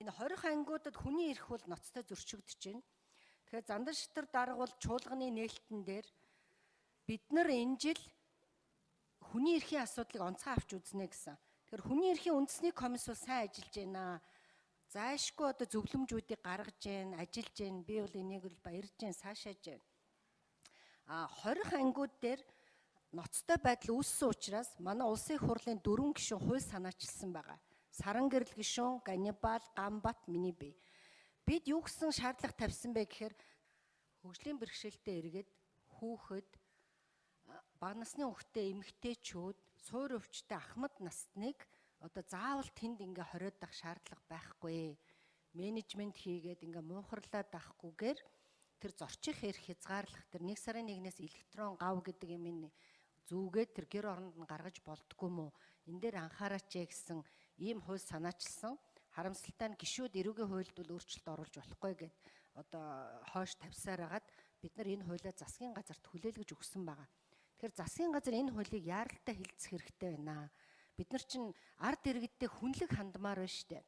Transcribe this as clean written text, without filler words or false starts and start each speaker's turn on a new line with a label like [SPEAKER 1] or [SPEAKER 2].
[SPEAKER 1] Энэ 20 ангиудад хүний эрх бол ноцтой зөрчигдөж байна. Тэгэхээр зандан шатар дарга бол чуулганы нээлтэн дээр бид нар энэ жил хүний эрхийн асуудлыг онцгой авч үзнэ гэсэн. Тэгэхээр хүний эрхийн үндэсний комисс бол сайн ажиллаж байна. Зайшгүй одоо зөвлөмжүүдийг гаргаж байна, ажиллаж байна. Би бол энийг л баярж байна, саашааж байна. 20 ангиуд дээр ноцтой байдал үүссэн учраас манай улсын их хурлын 4 гишүүн хууль санаачилсан байгаа. Сарангэрэл гишүүн, Ганнибал, Гамбат, миний бие. Бид юу гэсэн шаардлага тавьсан бэ гэхээр хөгжлийн бэрхшээлтэй иргэд, хүүхэд, бага насны хүүхдтэй эмэгтэйчүүд, суур өвчтэй ахмад насныг одоо заавал тэнд ингээ хориод дах шаардлага байхгүй. Менежмент хийгээд ингээ муухарлаад авахгүйгээр тэр зорчих эрх хязгаарлах тэр 1 сарын 1-ээс электрон гав гэдэг юм зүүгээд тэр гэр оронд нь гаргаж болдгоо мó. Энэ дээр анхаараач гэсэн ийм хууль санаачилсан. Харамсалтай нь гишүүд эрүүгийн хуульд бол өөрчлөлт оруулж болохгүй гэд одоо хойш тавьсаар агаад бид нар энэ хуулиа засгийн газарт хүлээлгэж өгсөн байгаа. Тэгэхээр засгийн газар энэ хуулийг яаралтай хэлцэх хэрэгтэй байна. Бид нар чинь ард иргэдтэй хүнлэг хандмаар байна шүү дээ.